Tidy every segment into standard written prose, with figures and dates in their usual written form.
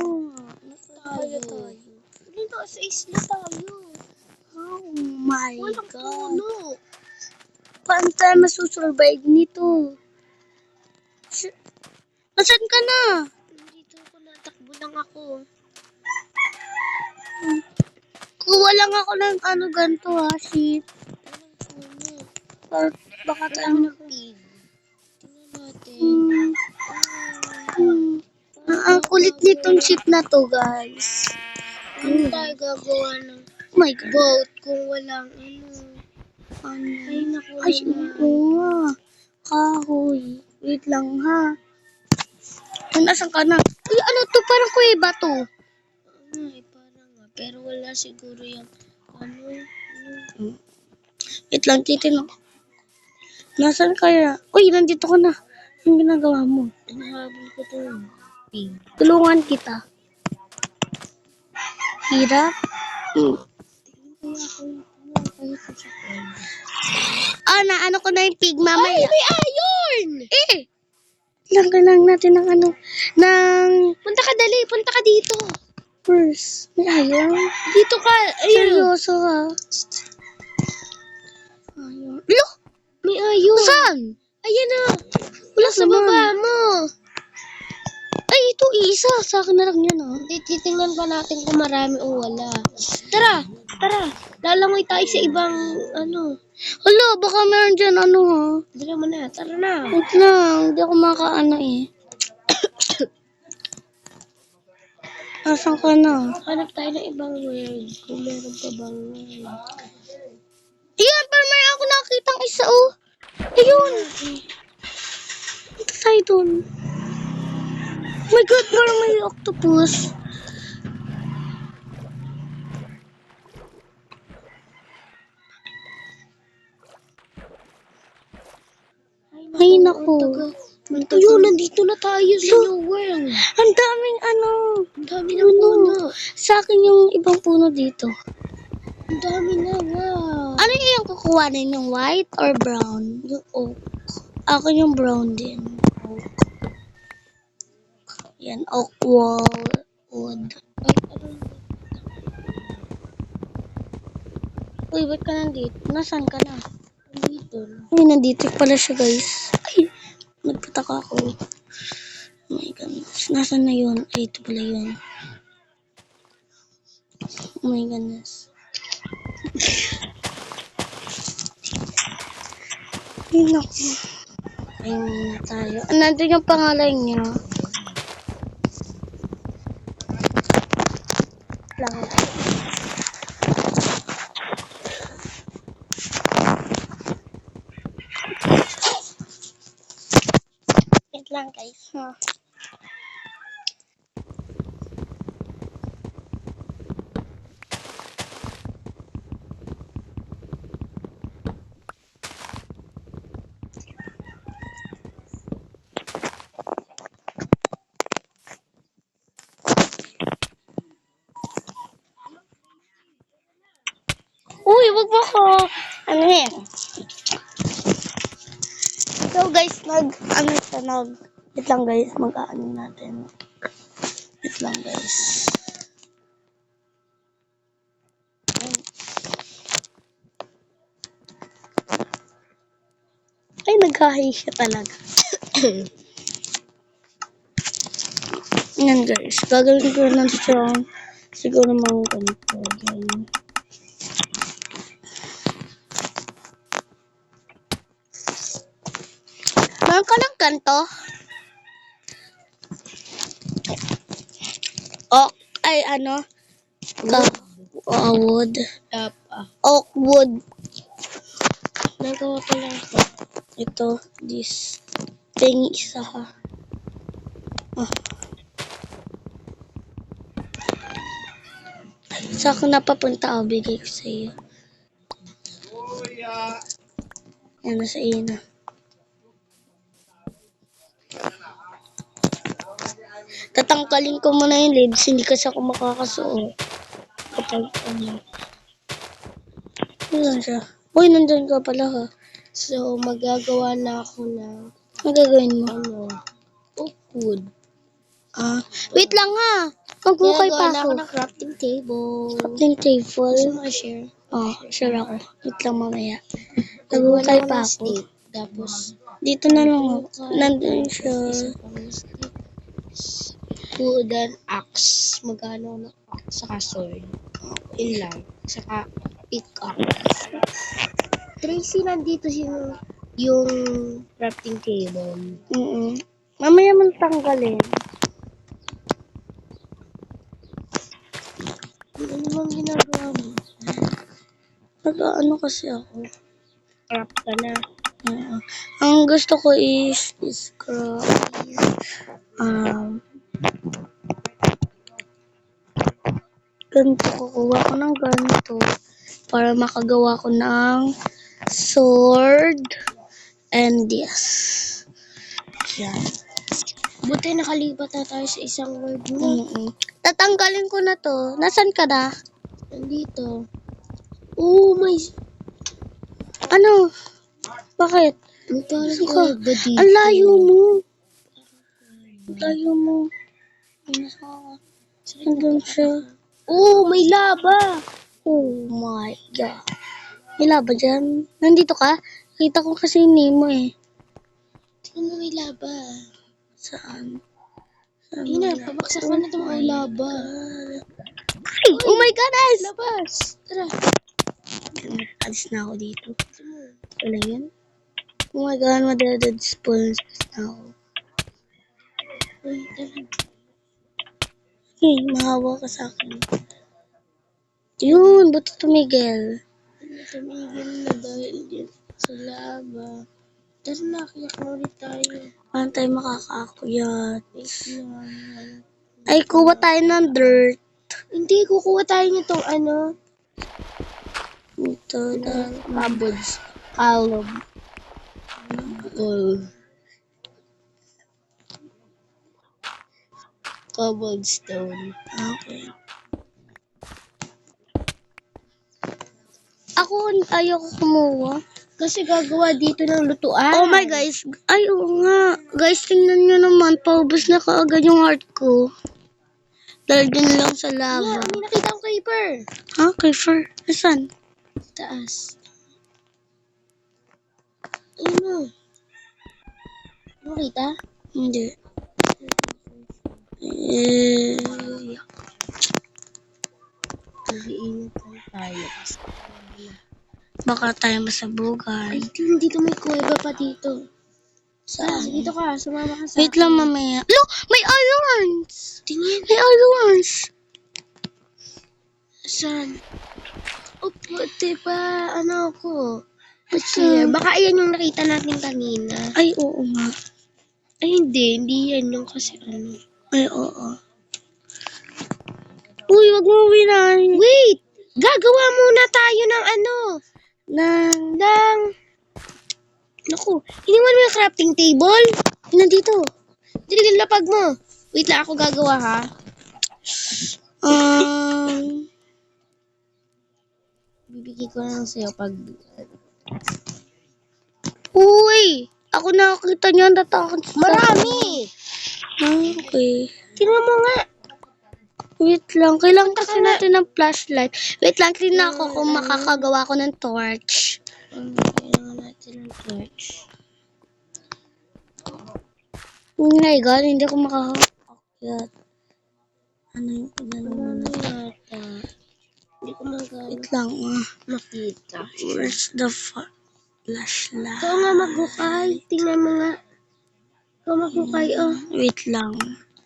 Oo nga. Nasaan tayo? Dito sa isla tayo. Oh my Walang God. puno. Paano tayo masusurvive nito? Nasaan ka na? Dito ako, natakbo lang ako. Kuha lang ako ng ganito sheep. Walang puno. Or baka tayo Walang pig. Tingnan natin. Ang kulit nitong sheep na to, guys. Ano tayo gagawa ng Oh my God. boat kung walang Ano? Ay, naku Ay, naman. oo nga. Kahoy. Wait lang, ha? Nasaan ka na? Uy, ano to? Parang kuweba to. Parang nga. Pero wala siguro yung Wait lang, titin. Nasaan kaya? Uy, nandito ka na. Anong ginagawa mo? Hinahabol ko to. Pig. Tulungan kita. Hirap? Naano ko na yung pig mamaya. May iron! Lang natin ng Punta ka dali. Punta ka dito. first. May ayaw. Dito ka. Ayun. Seryoso ha. Ayaw. Look! May iron. Saan? Ayan na. Wala Sa baba mo. Ay, ito isa. Sa akin na lang yan ha. Titingnan pa natin kung marami o wala. Tara. Lalangoy tayo sa ibang Hala, baka meron dyan ha. Dala mo na. Tara na. Wait lang. Hindi ako makaano eh. Asan ka na? Hanap tayo ng ibang word. Kung meron pa bang Ayan, parang may ako nakitang isa oh. Ayun. Punta tayo dun. Oh my God, parang may octopus. Ay, naku. Ayun, nandito na tayo sa New World. Ang daming Ang dami ng puno. Sa akin yung ibang puno dito. Ang dami na, wow. Ano yung kukuhanin? Yung white or brown? Yung oak. Ako yung brown din. Oak. Yan, oak wood. Uy, ba't ka nandito? Nasaan ka na? Nandito. Uy, nandito pala siya, guys. Ay, nagpataka ako. Oh my goodness. Nasaan na yun? Ay, ito pala yun. Oh my goodness. Ay, naku. Ayun na tayo. Nandun yung pangalan niya. Lang. Wait lang, guys. Uy, wag mo ko. Ano yan? So guys, wait lang guys, mag-ano natin. Wait lang guys. Ay, nagkahi siya talaga. Yan guys, gagawin ko na siya. Siguro mga ganito. Yan. Meron ka ng ganito? Wood. Oak wood. Nagawa ko lang ito. Ito, this. Tingi isa ha. Sa ako napapunta, bigay ko sa iyo. Yan, nasa iyo na. Tatangkalin ko muna yung leaves, hindi kasi ako makakasuot. Kapag Ayan siya. Uy, nandyan ka pala ha. So, magagawa na ako ng Ano gagawin mo? oak wood. Wait lang ha. Maghukay pa Nagawa na ako. ako ng crafting table. Crafting table. Gusto mo i-share? Oh, sure ako. Wait lang mamaya. Nagawa Naghukay na pa ng ako. steak. Tapos, Dito na lang ako. Nandun siya. isa pang steak. Wood and axe. Magano na axe saka sword. Yun lang. Saka pickaxe. Tracy, nandito yung crafting table. Mamaya man tanggalin. Ano bang ginagawa mo? Ano kasi ako. Craft ka na. Ang gusto ko is craft. Ganito, kukuha ko ng ganito para makagawa ko ng sword and yes. Yan. Buti nakalipat na tayo sa isang word mo. Tatanggalin ko na to. Nasaan ka na? Nandito. Oh my... Ano? Bakit? Ang parang Saan ka? word ba dito? Ang layo mo. Ang layo mo. Nandun siya. Oh, may lava! Oh my God. May laba dyan. Nandito ka? Kita ko kasi yung name mo eh. Tingnan mo, may lava. Saan? Ayun na, pabaksak ka na itong may lava. Ay! Oh my goodness! Labas! Tara. Alis na ako dito. Wala yun? Oh my God, madadad spawns na ako. Uy, tara. Hey, mahawa ka sa akin. Yun, ba't tumigil? Tumigil na dahil yan sa lava. Tara na, kaya ulit tayo. Paano tayo makakaakyat? Wait lang. Ay, kuha tayo ng dirt. Hindi, kukuha tayo nitong ano. Ito na. Cobbles. Column. Cobblestone. Okay. Ako, ayoko kumuha. Kasi gagawa dito ng lutuan. Oh my guys. Ay, oo nga. Guys, tingnan nyo naman. Paubos na kaagad yung heart ko. Dahil dun lang sa Wala, lava. may nakita akong creeper. Ha? Kiefer? Nasaan? Taas. Ayun o. Nakita? Hindi. Nag-iingat lang tayo. Baka tayo masabugan. Ay, dito may kuweba pa dito. Saan? Dito ka, sumama ka sa Wait lang mamaya. Look! May irons! Tingin. May irons! Saan? Oh, puti pa. Ano ako? Saan? Baka ayan yung nakita natin kanina. Ay, oo nga. Ay, hindi yan yung kasi ano. Ay, oo. Uy, wag mo winahin. Wait! Gagawa muna tayo ng ano. Naku, iniwan mo yung crafting table? Nandito. Diligan lapag mo. Wait lang, ako gagawa ha. Bibigay ko na lang sa'yo pag... Uy! Ako nakakita niyan. Tatakot sa... Marami! Okay. Tingnan mo nga. Wait lang. Kailangan kasi natin ng flashlight. Wait lang. Tingnan ako kung makakagawa ko ng torch. Kailangan natin ng torch. Oh my God, hindi ko makakakyat. Ano yung pinanaman na? Yata. Hindi ko magana Wait lang. makita. Where's the flashlight? Ikaw nga maghukay. Tingnan mo nga. Ikaw maghukay, oh. Wait lang.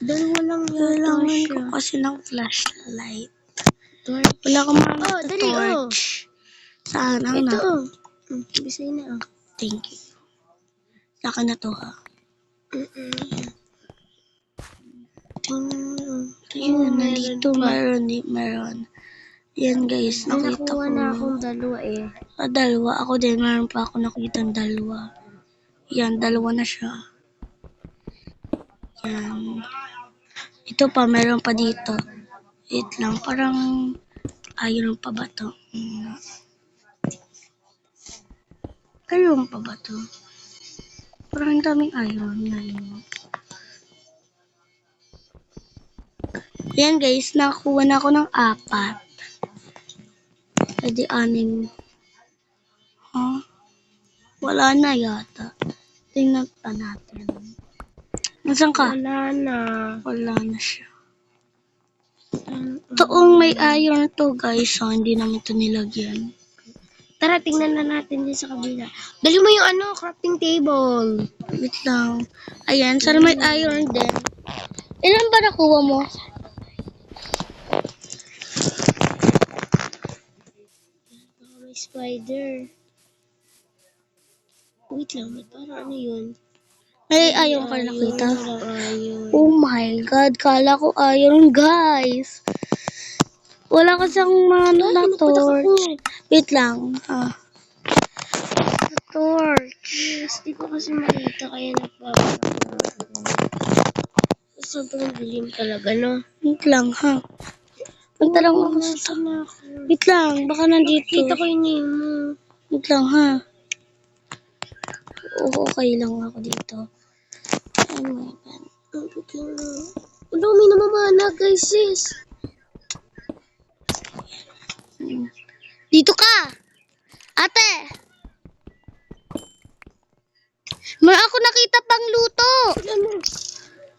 Dalawa lang yata Kailangan siya. ko kasi ng flashlight. Torch. Wala akong mga Oh, dali, torch. Saan? Ang Ito, na? oh. Bisay na, oh. Thank you. Sa akin na to, ha? Tingnan mo. Ayun, nandito. Meron. Yan, guys. May Nakita nakuha ko. na akong dalawa, eh. Dalawa. Ako din. Meron pa ako nakita ng dalawa. Yan, dalawa na siya. Yan. Ito pa, meron pa dito. Wait lang. Parang iron pa ba to? Iron pa ba to? Parang daming iron ngayon. Ayan guys, nakakuha na ako ng 4. Pwede 6. Huh? Wala na yata. Tingnan pa natin. Nasaan ka? Wala na. Wala na siya. Toong may iron to guys, so hindi namin to nilagyan. Tara, tingnan na natin din sa kabila. Dali mo yung crafting table. Wait lang. Ayan, sana may iron din. Ilan ba nakuha mo? Baka may spider. Wait lang, parang ano yun? May iron ka nakita? Ayun. Oh my god, kala ko iron guys. Wala kasang na torch. Wait lang. Torch. Yes, di ko kasi makita kaya nagpapakita. Sobrang dilim talaga, no? Wait lang ha. Punta lang ako sa... Nasaan na ako? Wait lang, baka nandito. Kita ko yung name mo. Wait lang ha. Oo, okay lang ako dito. Oh my god. Ano, may namamana guys, sis. Dito ka! Ate! May ako nakita pang luto! Ano?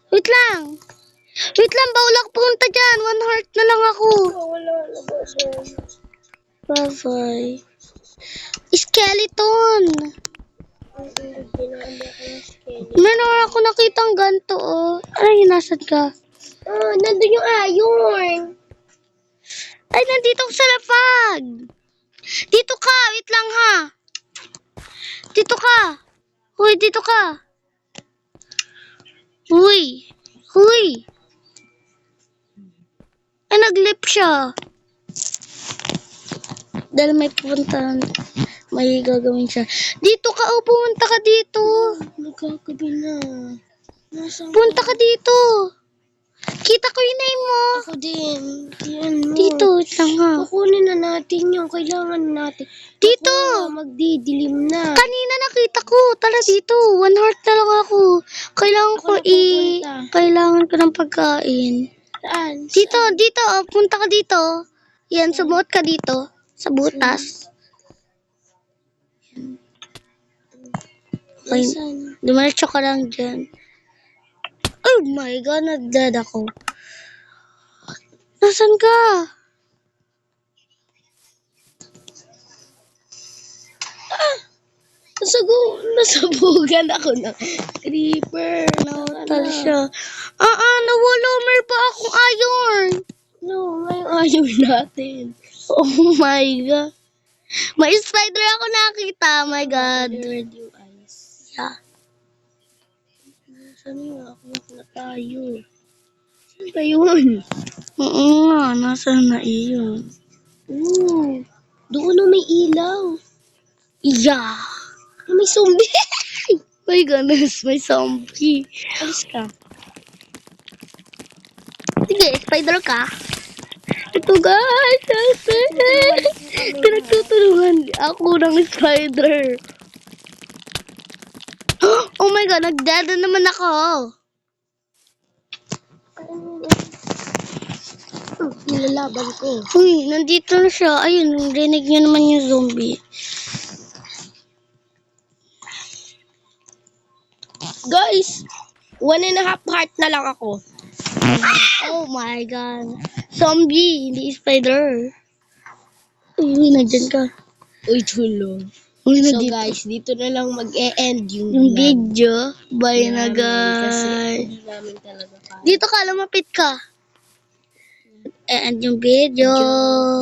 Wait lang! Wait lang, bawal ako punta dyan. 1 heart na lang ako. Wala na ba siya? Bye-bye. Skeleton! Meron ako nakitang ganto, oh. Ano yung nasan ka? Nandun yung iron. Ay, nandito sa lapag. Dito ka, wait lang ha. Dito ka. Huy, dito ka. Huy. Huy. Ay, nag-lip siya. Dahil may pupuntahan. May gagawin siya. Dito ka, oh, pumunta ka dito. Nagkagabi na. Nasaan Punta ka dito. Kita ko yung name mo. ako din? Yan mo. Dito, wait lang ha. Kukunin na natin yung kailangan natin. Dito. Magdidilim na. Kanina nakita ko. Tala dito. 1 heart na lang ako. Kailangan ko Ako na pupunta. Kailangan ko ng pagkain. Saan? Dito, dito. Oh, punta ka dito. Yan, sumuot ka dito. Sa butas. Okay. Saan? Dumiretso ka lang dyan. Oh my god, nag-dead ako. Nasaan ka? Nasabugan ako ng creeper. Nawatal siya. Nawala. Meron pa akong iron. No, may ayaw natin. Oh my god. May spider ako nakita. Oh my god. Red yung eyes. Yeah. Saan yung ako na tayo? Saan ba yun? Oo nga, nasaan na iyon? Oo. Doon na may ilaw. Yeah. May zombie. My goodness, may zombie. Alis ka. Sige, spider ka. Ito guys, pinagtutulungan ako ng spider. Oh my god, nag-dead na naman ako. Nilalaban ko. Uy, nandito na siya. Ayun, rinig niyo naman yung zombie. Guys, 1.5 heart na lang ako. Oh my god. Zombie, hindi spider. Uy, nandyan ka. Uy, chulo. Uy, So nandito. guys, dito na lang mag-e-end yung Yung vlog video. Bye na namin guys. Kasi hindi namin talaga kaya. Dito ka, lumapit ka. And yung video.